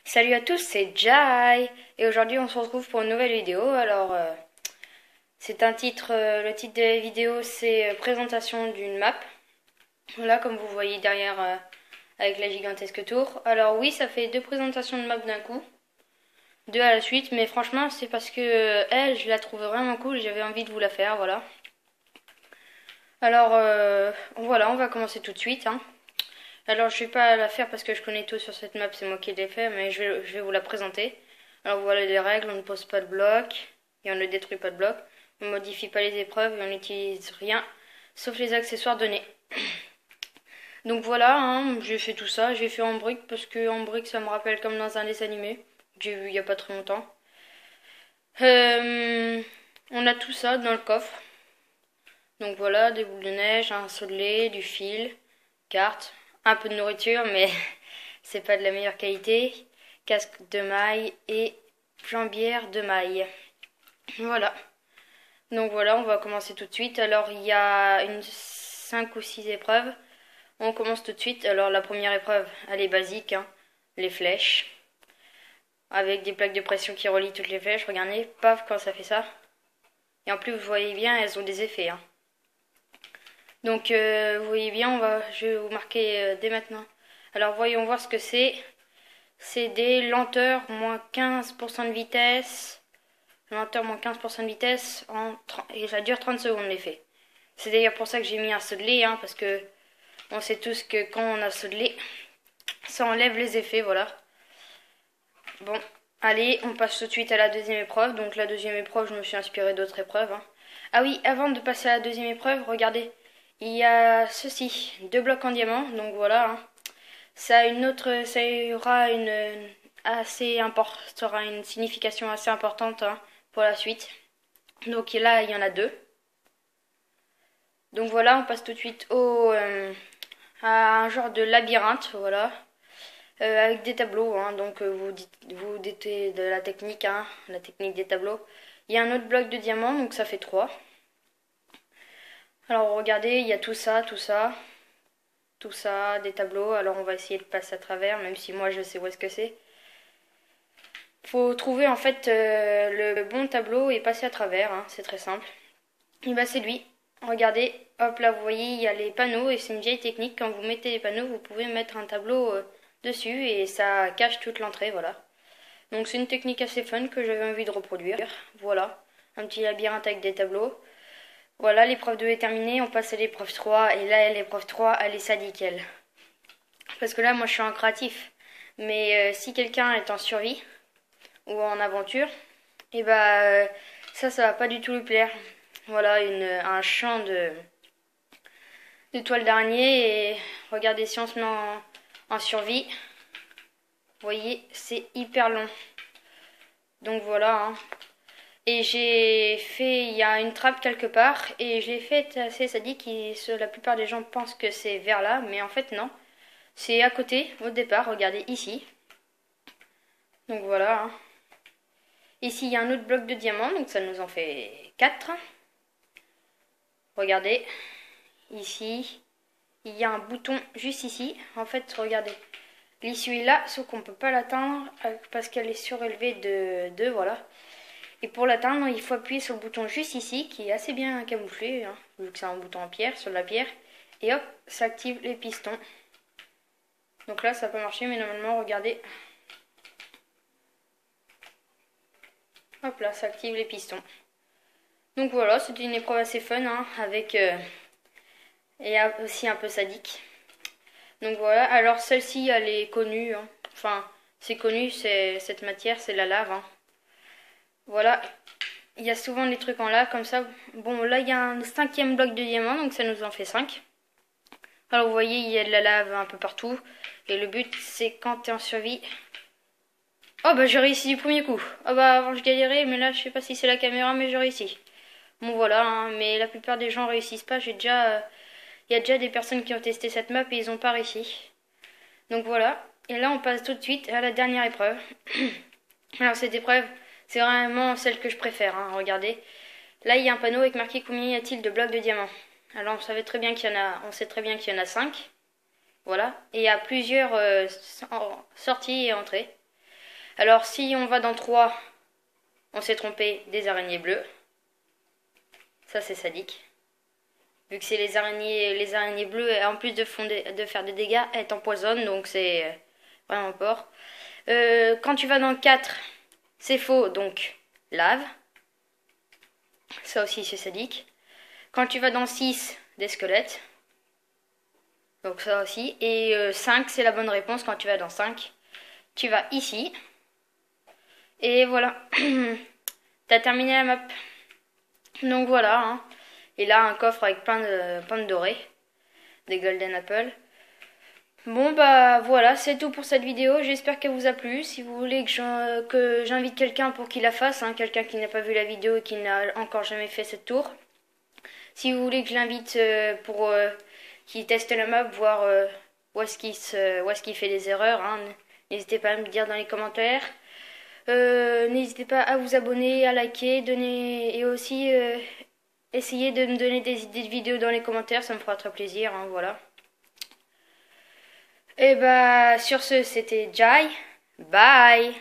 Salut à tous, c'est Jai et aujourd'hui on se retrouve pour une nouvelle vidéo. C'est un titre, le titre de la vidéo c'est présentation d'une map. Voilà, comme vous voyez derrière avec la gigantesque tour. Alors oui, ça fait deux présentations de map d'un coup, deux à la suite, mais franchement c'est parce que elle, je la trouve vraiment cool, j'avais envie de vous la faire, voilà. Voilà, on va commencer tout de suite, hein. Alors je vais pas la faire parce que je connais tout sur cette map, c'est moi qui l'ai fait, mais je vais vous la présenter. Alors voilà les règles, on ne pose pas de bloc et on ne détruit pas de bloc. On ne modifie pas les épreuves et on n'utilise rien sauf les accessoires donnés. Donc voilà, hein, j'ai fait tout ça, j'ai fait en brique parce que en brique ça me rappelle comme dans un dessin animé que j'ai vu il y a pas très longtemps. On a tout ça dans le coffre. Donc voilà, des boules de neige, un seau de lait, du fil, carte, un peu de nourriture, mais c'est pas de la meilleure qualité, casque de maille et jambière de maille. Voilà. Donc voilà, on va commencer tout de suite. Alors il y a 5 ou 6 épreuves. On commence tout de suite. Alors la première épreuve, elle est basique, hein, les flèches. Avec des plaques de pression qui relient toutes les flèches. Regardez, paf, quand ça fait ça. Et en plus, vous voyez bien, elles ont des effets, hein. Donc vous voyez bien, je vais vous marquer dès maintenant. Alors voyons voir ce que c'est. C'est des lenteurs moins 15% de vitesse. Lenteur moins 15% de vitesse et ça dure 30 secondes l'effet. C'est d'ailleurs pour ça que j'ai mis un seau de lait, hein, parce que on sait tous que quand on a un seau de lait, ça enlève les effets, voilà. Bon, allez, on passe tout de suite à la deuxième épreuve. Donc la deuxième épreuve, je me suis inspirée d'autres épreuves, hein. Ah oui, avant de passer à la deuxième épreuve, regardez. Il y a ceci, 2 blocs en diamant, donc voilà, hein. Ça aura une signification assez importante, hein, pour la suite. Donc là, il y en a 2. Donc voilà, on passe tout de suite à un genre de labyrinthe, voilà, avec des tableaux, hein. Donc vous dites de la technique, hein, la technique des tableaux. Il y a un autre bloc de diamant, donc ça fait 3. Alors regardez, il y a tout ça, des tableaux. Alors on va essayer de passer à travers, même si moi je sais où est-ce que c'est. Faut trouver en fait le bon tableau et passer à travers, hein, c'est très simple. Et bah c'est lui. Regardez, hop là vous voyez il y a les panneaux et c'est une vieille technique. Quand vous mettez les panneaux, vous pouvez mettre un tableau dessus et ça cache toute l'entrée, voilà. Donc c'est une technique assez fun que j'avais envie de reproduire. Voilà, un petit labyrinthe avec des tableaux. Voilà, l'épreuve 2 est terminée, on passe à l'épreuve 3 et là l'épreuve 3 elle est sadique elle. Parce que là moi je suis en créatif. Mais si quelqu'un est en survie ou en aventure, et bah ça va pas du tout lui plaire. Voilà, un champ de toile d'araignée et regardez si on se met en survie. Vous voyez, c'est hyper long. Donc voilà, hein. Et il y a une trappe quelque part et je l'ai faite assez sadique. La plupart des gens pensent que c'est vers là, mais en fait non. C'est à côté, au départ, regardez ici. Donc voilà, hein. Ici, il y a un autre bloc de diamant, donc ça nous en fait 4. Regardez, ici, il y a un bouton juste ici. En fait, regardez, l'issue est là, sauf qu'on ne peut pas l'atteindre parce qu'elle est surélevée de 2, voilà. Et pour l'atteindre, il faut appuyer sur le bouton juste ici, qui est assez bien camouflé, hein, vu que c'est un bouton en pierre, sur la pierre. Et hop, ça active les pistons. Donc là, ça peut marcher, mais normalement, regardez. Hop là, ça active les pistons. Donc voilà, c'était une épreuve assez fun, hein, avec et aussi un peu sadique. Donc voilà, alors celle-ci, elle est connue, hein. Enfin, c'est connu, cette matière, c'est la lave, hein. Voilà, il y a souvent des trucs en lave comme ça. Bon, là, il y a un 5e bloc de diamant, donc ça nous en fait 5. Alors vous voyez, il y a de la lave un peu partout. Et le but, c'est quand t'es en survie. Oh bah j'ai réussi du premier coup. Oh bah avant je galérais, mais là je sais pas si c'est la caméra, mais j'ai réussi. Bon voilà, hein, mais la plupart des gens réussissent pas. Il y a déjà des personnes qui ont testé cette map et ils ont pas réussi. Donc voilà. Et là on passe tout de suite à la dernière épreuve. Alors cette épreuve, c'est vraiment celle que je préfère, hein, regardez. Là il y a un panneau avec marqué combien y a-t-il de blocs de diamants. Alors on sait très bien qu'il y en a 5. Voilà. Et il y a plusieurs sorties et entrées. Alors si on va dans 3, on s'est trompé, des araignées bleues. Ça c'est sadique. Vu que c'est les araignées bleues, et en plus de faire des dégâts, elles t'empoisonnent, donc c'est vraiment fort. Quand tu vas dans 4, c'est faux, donc lave. Ça aussi c'est sadique. Quand tu vas dans 6, des squelettes. Donc ça aussi. Et 5, c'est la bonne réponse. Quand tu vas dans 5, tu vas ici. Et voilà. T'as terminé la map. Donc voilà. Hein. Et là, un coffre avec plein de dorés. Des golden apples. Bon bah voilà, c'est tout pour cette vidéo. J'espère qu'elle vous a plu. Si vous voulez que j'invite quelqu'un pour qu'il la fasse, hein, quelqu'un qui n'a pas vu la vidéo et qui n'a encore jamais fait cette tour. Si vous voulez que je l'invite pour qu'il teste la map, voir où est-ce qu'il fait des erreurs, hein, n'hésitez pas à me dire dans les commentaires. N'hésitez pas à vous abonner, à liker, et aussi essayer de me donner des idées de vidéos dans les commentaires, ça me fera très plaisir, hein, voilà. Et bah sur ce, c'était Jai. Bye.